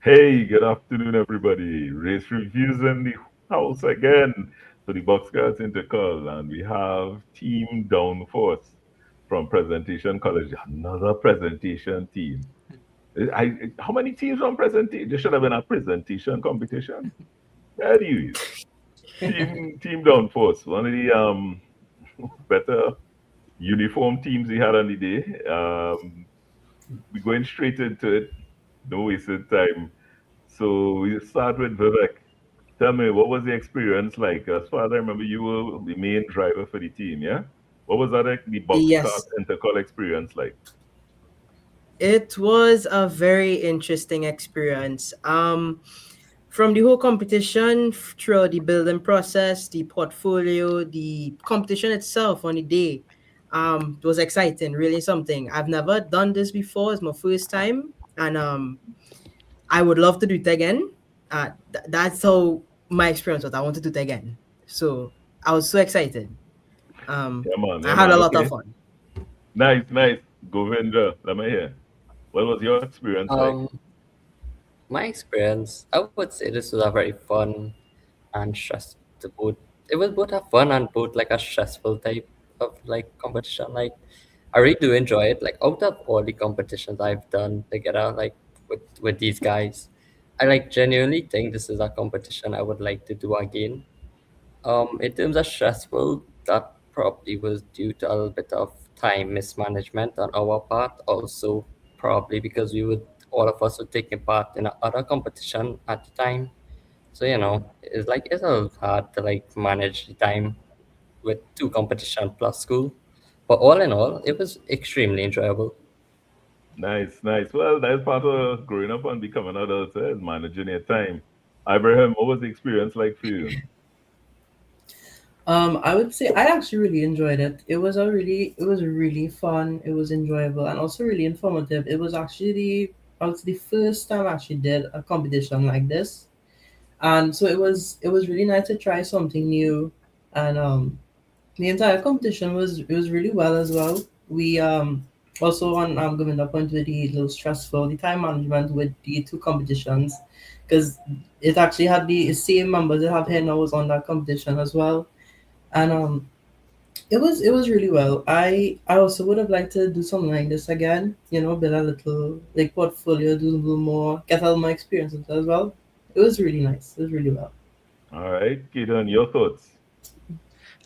Hey, good afternoon, everybody. Race reviews in the house again for the Box Cards Intercol, and we have Team Downforce from Presentation College. Another presentation team. How many teams on presentation? There should have been a presentation competition. Anyways, Team Downforce, one of the better uniform teams we had on the day. We're going straight into it. No wasted time. So we start with Vivek. Tell me, what was the experience like? As far as I remember, you were the main driver for the team, yeah? What was that, like, the box cart Yes, intercall experience like? it was a very interesting experience. From the whole competition throughout the building process, the portfolio, the competition itself on the day, it was exciting. Really something I've never done this before. It's my first time, and I would love to do it again. That's how my experience was. I want to do it again. So I was so excited. I Yeah, had a man, lot of okay. fun. Nice, nice. Govindra, let me hear. What was your experience like? Um, my experience, I would say this was a very fun and stress to both. It was both a fun and both like a stressful type of like competition. Like I really do enjoy it. Like out of all the competitions I've done together, like with these guys, I like genuinely think this is a competition I would like to do again. In terms of stressful, that probably was due to a little bit of time mismanagement on our part. Also, probably because we would all of us were taking part in other competition at the time. So it's a little hard to like manage the time with two competition plus school. But all in all, it was extremely enjoyable. Nice, nice. Well, that's part of growing up and becoming adults, is managing your time. Ibrahim, what was the experience like for you? I would say I actually really enjoyed it. It was really fun. It was enjoyable and also really informative. It was actually I was the first time I actually did a competition like this, and so it was really nice to try something new, and the entire competition was it was really well as well. We also on going up point with the little stressful the time management with the two competitions because it actually had the same members that have here now was on that competition as well, and it was really well. I also would have liked to do something like this again. You know, build a little like portfolio, do a little more, get all my experiences as well. It was really nice. It was really well. All right, Keaton, your thoughts?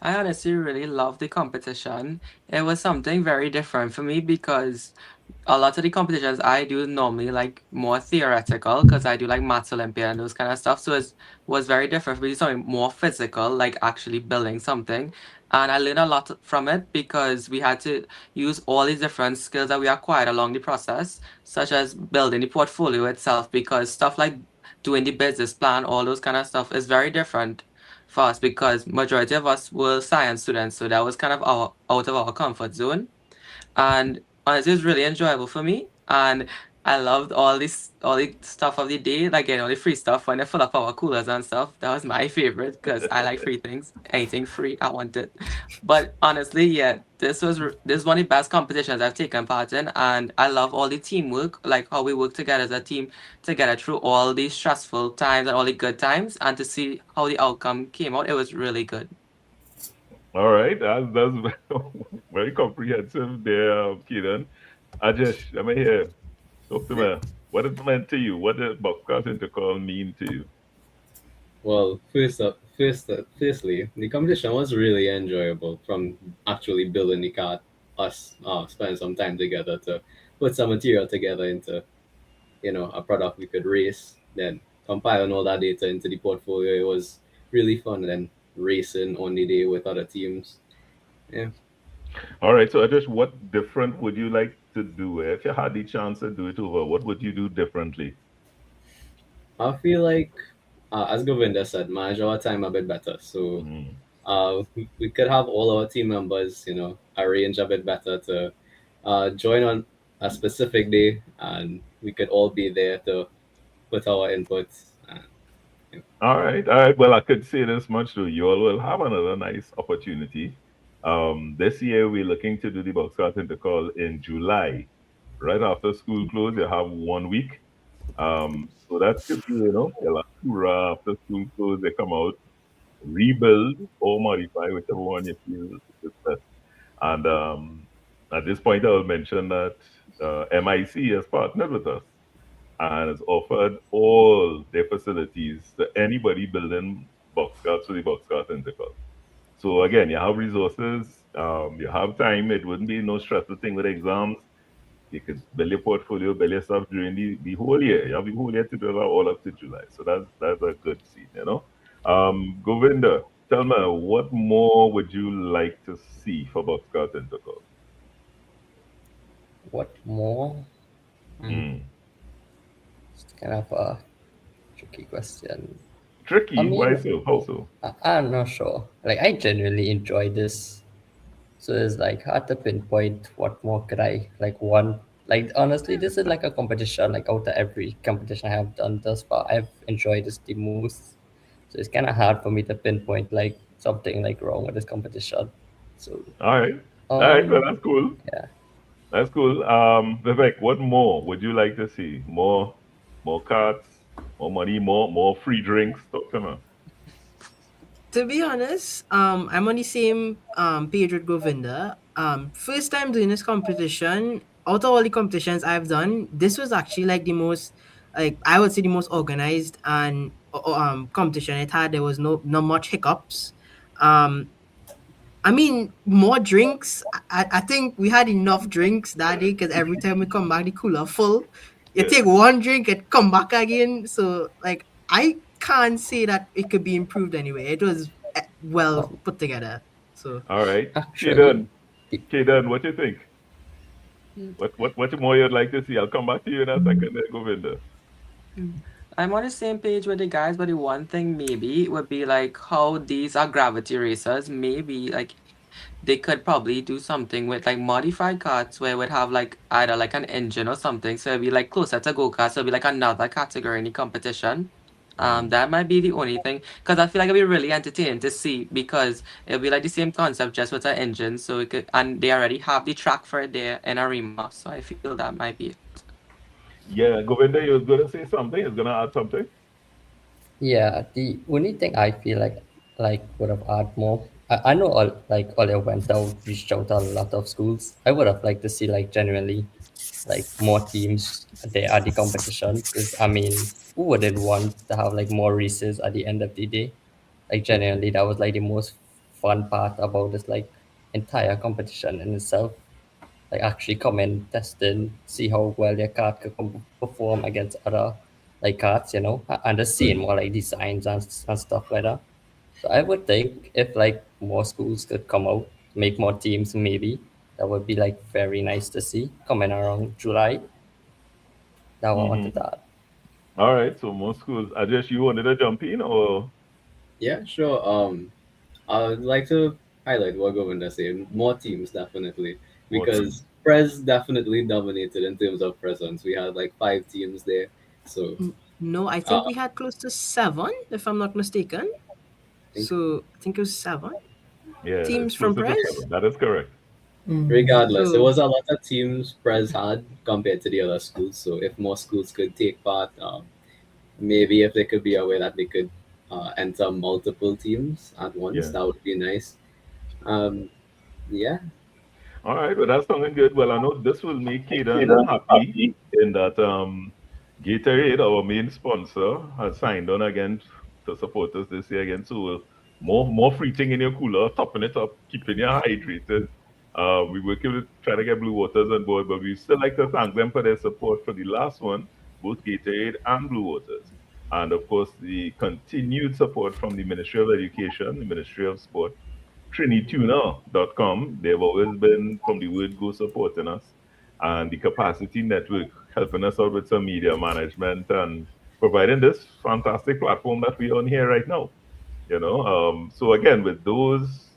I honestly really love the competition. It was something very different for me because a lot of the competitions I do normally like more theoretical because I do like Maths Olympia and those kind of stuff. So it was very different for me, something more physical, like actually building something. And I learned a lot from it because we had to use all these different skills that we acquired along the process, such as building the portfolio itself, because stuff like doing the business plan, all those kind of stuff is very different for us because majority of us were science students. So that was kind of our out of our comfort zone, and honestly, it was really enjoyable for me. And I loved all the stuff of the day, like getting all the free stuff when they fill up our coolers and stuff. That was my favorite because I like free things. Anything free, I want it. But honestly, yeah, this is one of the best competitions I've taken part in, and I love all the teamwork, like how we work together as a team together through all these stressful times and all the good times, and to see how the outcome came out, it was really good. All right, that's very comprehensive there, Keaton. Ajesh, let me hear. Talk to me. What it meant to you? What did box cart intercall mean to you? Well, firstly, the competition was really enjoyable. From actually building the card, us spending some time together to put some material together into a product we could race, then compiling all that data into the portfolio. It was really fun, and then racing on the day with other teams. Yeah, All right, so Ajesh, what different would you like to do? If you had the chance to do it over, what would you do differently? I feel like, as Govinda said, manage our time a bit better. So Mm. we could have all our team members, arrange a bit better to join on a specific day, and we could all be there to put our inputs. Yeah. All right, all right. Well, I could say this much too. You all will have another nice opportunity. This year we're looking to do the box cart intercall in July, right after school close. You have 1 week. So that could be, your Lakura after school clothes, they come out, rebuild or modify, whichever one you feel is best. And at this point, I will mention that MIC has partnered with us and has offered all their facilities to anybody building box carts for the box cart intercol. So again, you have resources, you have time. It wouldn't be no stressful thing with exams. You could build your portfolio, build your stuff during the whole year. You have the whole year to do that all up to July. So that's a good scene. Govinda, tell me, what more would you like to see for Boxcar Tentacle? What more? Hmm. Mm. It's kind of a tricky question. I Tricky? Why mean, so? How so? I'm not sure. Like, I genuinely enjoy this. So it's like hard to pinpoint what more could I like one. Like, honestly, this is like a competition. Like, out of every competition I have done thus far, I've enjoyed this the most. So it's kind of hard for me to pinpoint like something like wrong with this competition. So All right. All right, well, um that's cool. yeah. That's cool. Vivek, what more would you like to see? More cards, more money, more free drinks. Talk to me. To be honest, I'm on the same page with Govinda. First time doing this competition. Out of all the competitions I've done, this was actually like the most, like I would say, the most organized and competition it had. There was not much hiccups. Um, I mean, more drinks. I think we had enough drinks that day because every time we come back, the cooler full. You Yeah. take one drink and come back again. So, like, I can't say that it could be improved anyway. It was well Um, put together. So, All right. actually, Kaden, the, Kaden, what you think? What more you'd like to see? I'll come back to you in a second there, Govinda. Mm. I'm on the same page with the guys, but the one thing maybe would be like how these are gravity racers. Maybe like they could probably do something with like modified carts where it would have like either like an engine or something. So it'd be like closer to go-karts. So it'd be like another category in the competition. Mm. That might be the only thing because I feel like it'd be really entertaining to see because it'll be like the same concept just with an engine. So it could, and they already have the track for it there in Arima. So I feel that might be it. Yeah, Govinda, you was going to say something. You was going to add something. yeah, the only thing I feel like would have add more. I know all like Olia went out, reached out to a lot of schools. I would have liked to see like genuinely like more teams there at the competition because I mean, who wouldn't want to have like more races at the end of the day? Like genuinely, that was like the most fun part about this like entire competition in itself. Like actually come and test and see how well your card could perform against other like cards, and just seeing more like designs and stuff like that. So I would think if like more schools could come out, make more teams, maybe that would be like very nice to see coming around July. That what I wanted Mm-hmm. to add. All right, so more schools. I just you wanted to jump in or Yeah, sure. I'd like to highlight what Govinda said. More teams, definitely, more teams? because Prez definitely dominated in terms of presence. We had like 5 teams there, so no, I uh, think we had close to seven, if I'm not mistaken. I think So, I think it was seven Yeah, it's teams from closer to Prez. seven. That is correct. regardless, there So, was a lot of teams Prez had compared to the other schools. So if more schools could take part, maybe if there could be a way that they could enter multiple teams at once, Yeah. that would be nice. Um, yeah, All right, well, that's sounding good. Well, I know this will make Kaden happy in that Gatorade, our main sponsor, has signed on again to support us this year again. So more free thing in your cooler, topping it up, keeping you hydrated. We working with trying to get Blue Waters on board, but we still like to thank them for their support for the last one, both Gatorade and Blue Waters. And of course, the continued support from the Ministry of Education, the Ministry of Sport, TriniTuner.com. They've always been from the word go supporting us, and the Capacity Network helping us out with some media management and providing this fantastic platform that we're on here right now. So again, with those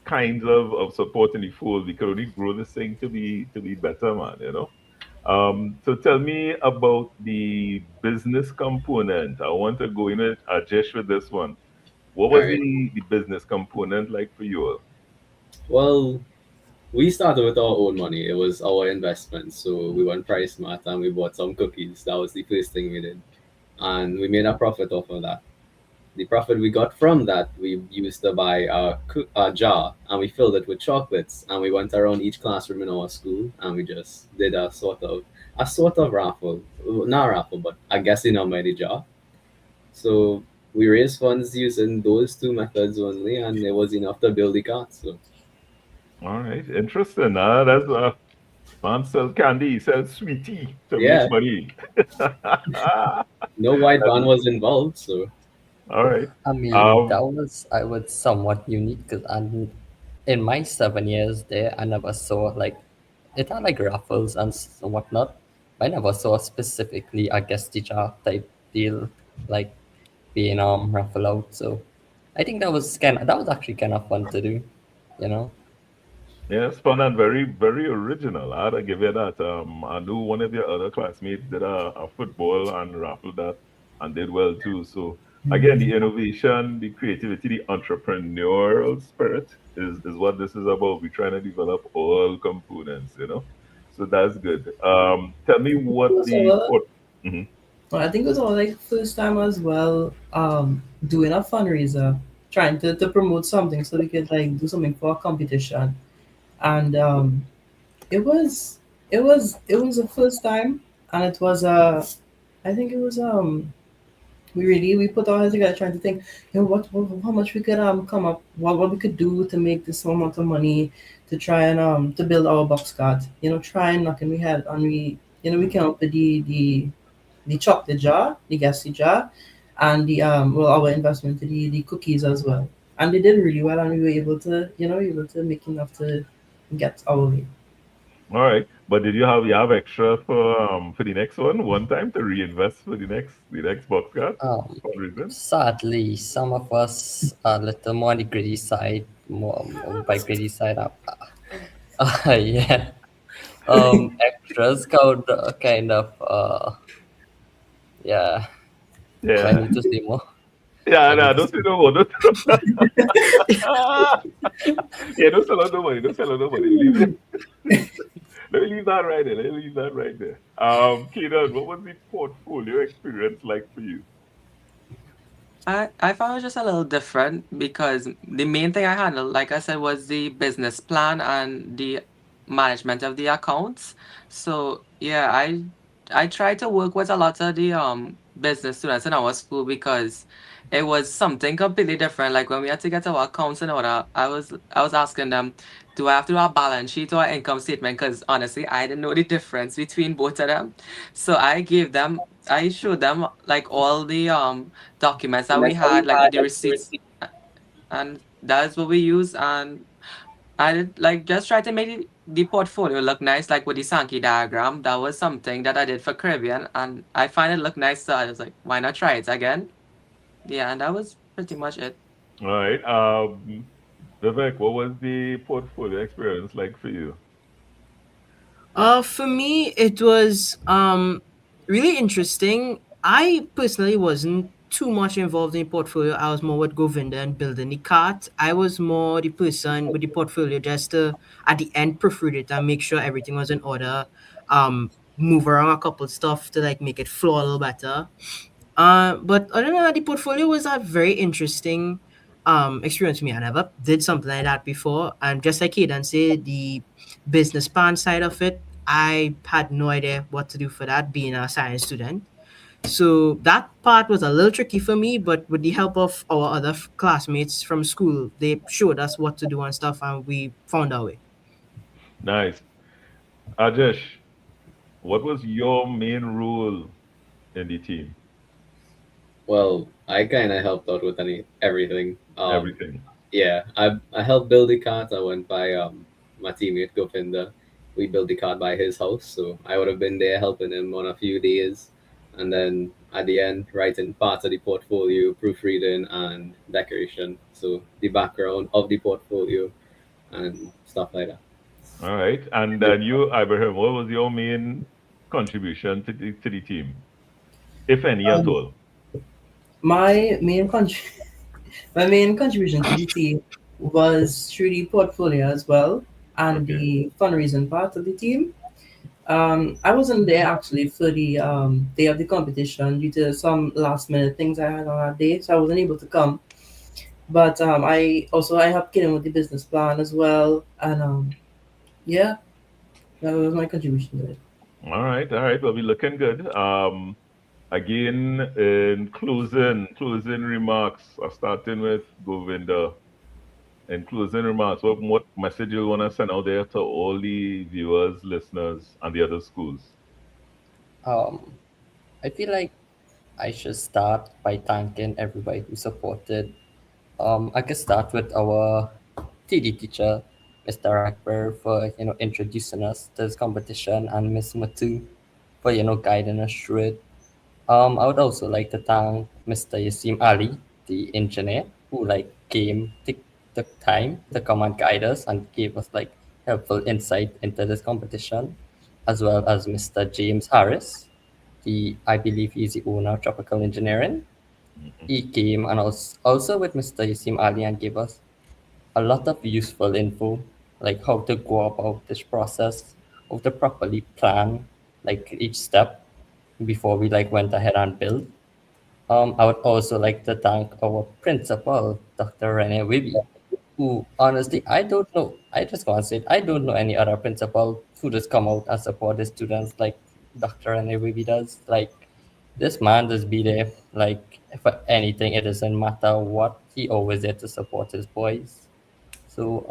kinds of support in the fold, we can only grow this thing to be better, man. So tell me about the business component. I want to go in it, Ajesh, with this one. What all was right. the business component like for you all? Well, we started with our own money. It was our investment. So we went price smart and we bought some cookies. That was the first thing we did. And we made a profit off of that. The profit we got from that, we used to buy a jar and we filled it with chocolates. And we went around each classroom in our school and we just did a sort of raffle. Not raffle, but I guess in our money jar. So we raised funds using those two methods only, and it was enough to build the cart. So All right, interesting. That's man sell candy, sell sweetie to make yeah, money. no white van was involved. So All right. I mean, Um, that was I would somewhat unique because in my 7 years there, I never saw like it had like raffles and whatnot. But I never saw specifically a guest teacher type deal like being raffle out. So I think that was actually kind of fun to do, you know. yeah, it's fun and very, very original. I had to give you that. I knew one of your other classmates did a football and raffled that and did well too. So again, the innovation, the creativity, the entrepreneurial spirit is what this is about. We're trying to develop all components, you know. So that's good. Tell me It what was the our, port. Mhm. I think it was our like first time as well, doing a fundraiser, trying to promote something so we could like do something for a competition. And it was it was the first time, and it was I think it was we put our heads together trying to think, what how much we could come up, what we could do to make this amount of money to try and to build our box cart. Try and knock, and we had, and we came up with the chocolate jar, the gassy jar, and the our investment to the cookies as well. And they did really well, and we were able to make enough to get our way. All right, but did you have extra for the next one time to reinvest for the next box card Um, fundraising? Sadly, some of us are a little more on the greedy side, more by greedy side up. Yeah. Extras kind of yeah. Do I Yeah, need to say more? Do yeah, I need no, to don't say say more? no more. Don't, yeah, don't sell out no money. Don't sell out no money. Leave it. Let me leave that right there. Let me leave that right there. Keaton, what was the portfolio experience like for you? I found it just a little different because the main thing I handled, like I said, was the business plan and the management of the accounts. So yeah, I tried to work with a lot of the business students in our school because it was something completely different. Like when we had to get our accounts in order, I was asking them, do I have to do a balance sheet or an income statement? Because honestly, I didn't know the difference between both of them. So I showed them like all the documents that we had, like with the receipts, and that's what we use. And I did like just try to make the portfolio look nice, like with the Sankey diagram. That was something that I did for Caribbean, and I find it look nice. So I was like, why not try it again? Yeah, and that was pretty much it. All right. Vivek, what was the portfolio experience like for you? For me, it was really interesting. I personally wasn't too much involved in portfolio. I was more with Govinda and building the cart. I was more the person with the portfolio just to at the end proofread it and make sure everything was in order. Move around a couple stuff to like make it flow a little better. But other than that, the portfolio was a very interesting experience for me. I never did something like that before. And just like Aidan said, the business plan side of it, I had no idea what to do for that, being a science student. So that part was a little tricky for me, but with the help of our other classmates from school, they showed us what to do and stuff, and we found our way. Nice. Ajesh, what was your main role in the team? well, I kind of helped out with everything. Everything. Yeah, I helped build the cart. I went by my teammate Govinda. We built the cart by his house, so I would have been there helping him on a few days, and then at the end writing parts of the portfolio, proofreading and decoration. So the background of the portfolio and stuff like that. All right. And then you, Ibrahim, what was your main contribution to the team, if any at Um, all? my main my main contribution to the team was through the portfolio as well. and Okay. the fundraising part of the team. I wasn't there actually for the day of the competition due to some last minute things I had on that day, so I wasn't able to come. But I helped get in with the business plan as well, and yeah, that was my contribution to it. All right. All right. Well, we're looking good. Again, in closing remarks, starting with Govinda. In closing remarks, what message you want to send out there to all the viewers, listeners, and the other schools? Um, I feel like I should start by thanking everybody who supported. I could start with our TD teacher, Mr. Akbar, for introducing us to this competition, and Miss Matu for guiding us through it. I would also like to thank Mr. Yasim Ali, the engineer, who took time to come and guide us and gave us helpful insight into this competition, as well as Mr. James Harris, I believe he's the owner of Tropical Engineering. He came and also with Mr. Yasim Ali and gave us a lot of useful info, like how to go about this process, how to properly plan each step before we went ahead and built. I would also like to thank our principal, Dr. Rene Wibi, who honestly I don't know. I just want to say I don't know any other principal who just come out and support the students like Dr. Rene Wibi does. Like this man just be there like for anything. It doesn't matter what. He always there to support his boys. So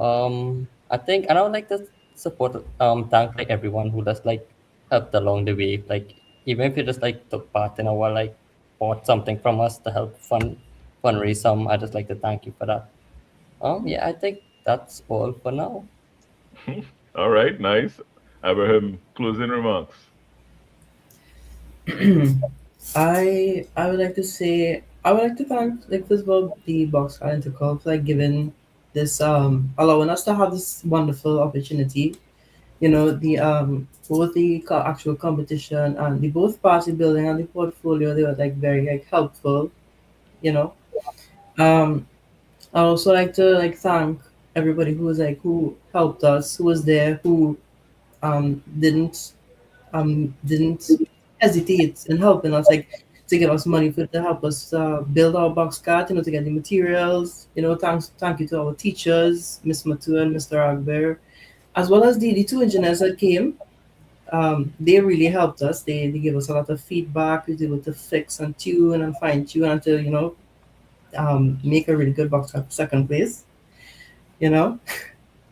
I think and I would like to support thank everyone who just helped along the way. Like even if you just took part in our bought something from us to help fundraise some, I just like to thank you for that. Yeah, I think that's all for now. All right. Nice. Abraham, closing remarks. I would like to say I would like to thank first of all the Box Car Intercol for giving this allowing us to have this wonderful opportunity. You know, the both the actual competition and the both party building and the portfolio, they were very helpful, you know. Um I also like to thank everybody who was who helped us, who was there, who didn't hesitate in helping us, to give us money for to help us build our box cart, to get the materials. Thank you to our teachers, Miss Matu and Mr. Agber, as well as the two engineers that came. They really helped us. They gave us a lot of feedback. We were able to fix and tune and fine tune until make a really good box cart for second place. You know,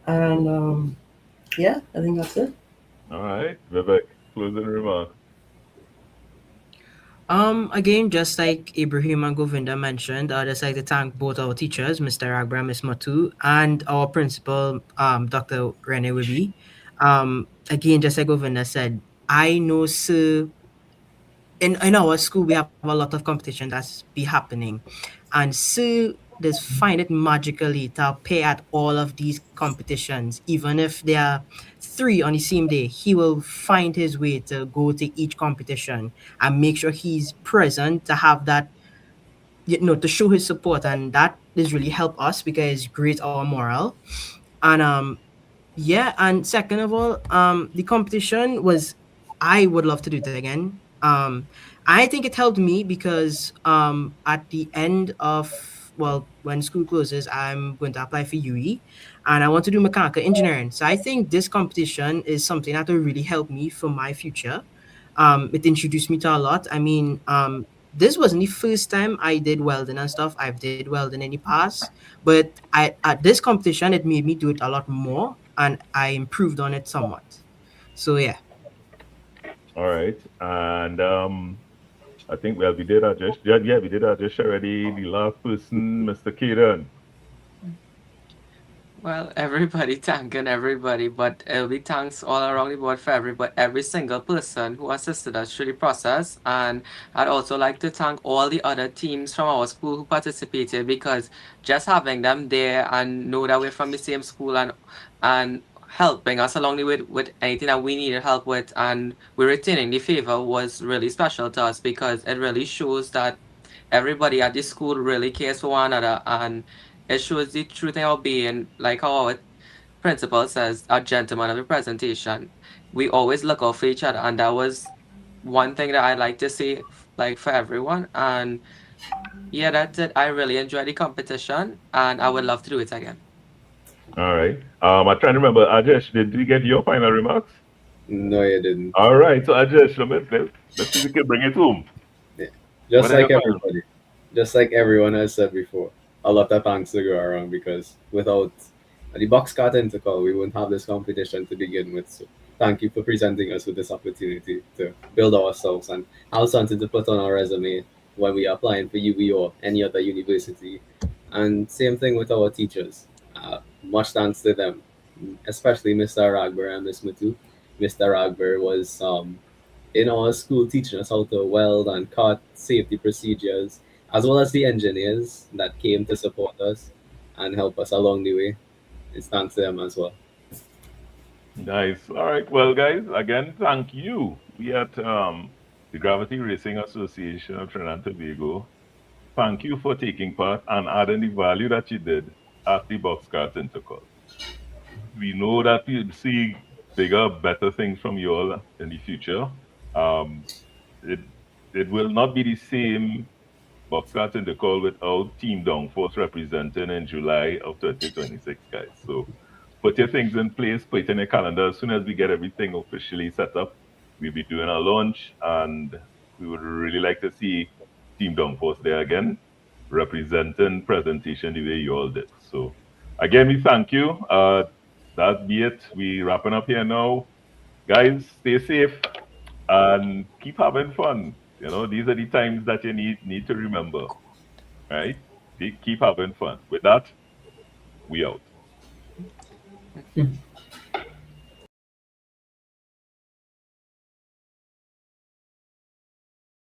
and yeah, I think that's it. All right. Vivek, closing remarks. Again, just like Ibrahim and Govinda mentioned, I'd just like to thank both our teachers, Mr. Agra, Miss Matu, and our principal, Dr. Rene Wibi. Again, just like Govinda said, I know Sir in our school we have a lot of competition that's be happening, and Sue just find it magically to appear at all of these competitions, even if there are three on the same day. He will find his way to go to each competition and make sure he's present to have that, to show his support, and that is really help us because it creates our morale. And yeah, and second of all, the competition was, I would love to do it again. I think it helped me because at the end of, well, when school closes, I'm going to apply for UE, and I want to do mechanical engineering. So I think this competition is something that will really help me for my future. It introduced me to a lot. I mean, this wasn't the first time I did welding and stuff. I've did welding in the past, but at this competition, it made me do it a lot more, and I improved on it somewhat. So yeah. All right. And I think, well, we did our just, yeah, we did our just already. The last person, Mr. Kaden. Well, everybody thanking everybody, but it'll be thanks all around the board for every single person who assisted us through the process. And I'd also like to thank all the other teams from our school who participated, because just having them there and know that we're from the same school and helping us along the way with anything that we needed help with, and we're returning the favor, was really special to us, because it really shows that everybody at this school really cares for one another, and it shows the true thing of being like how principal says, a gentleman of the presentation. We always look out for each other, and that was one thing that I like to see, like for everyone. And yeah, that's it. I really enjoyed the competition, and I would love to do it again. All right. I'm trying to remember. Ajesh, did we get your final remarks? No, you didn't. All right. So Ajesh, let's see if we can bring it home. Yeah. What Just are your like final? everybody, just like everyone has said before, a lot of thanks to go around because without the box cart intercol, we wouldn't have this competition to begin with. So thank you for presenting us with this opportunity to build ourselves and have something to put on our resume when we are applying for UB or any other university. And same thing with our teachers. Much thanks to them, especially Mr. Ragber and Miss Mutu. Mr. Ragber was in our school teaching us how to weld and cut safety procedures, as well as the engineers that came to support us and help us along the way. It's thanks to them as well. Nice. All right. Well, guys, again, thank you. We at the Gravity Racing Association of Trinidad and Tobago. Thank you for taking part and adding the value that you did at the Box Cart Intercol. We know that we see bigger, better things from you all in the future. Um, it it will not be the same Box Cart Intercol without Team Downforce representing in July of 2026, guys. So put your things in place, put it in your calendar. As soon as we get everything officially set up, we'll be doing a launch, and we would really like to see Team Downforce there again, representing presentation the way you all did. So again, we thank you. That be it. We wrapping up here now. Guys, stay safe and keep having fun. These are the times that you need to remember, right? Keep having fun. With that, we out.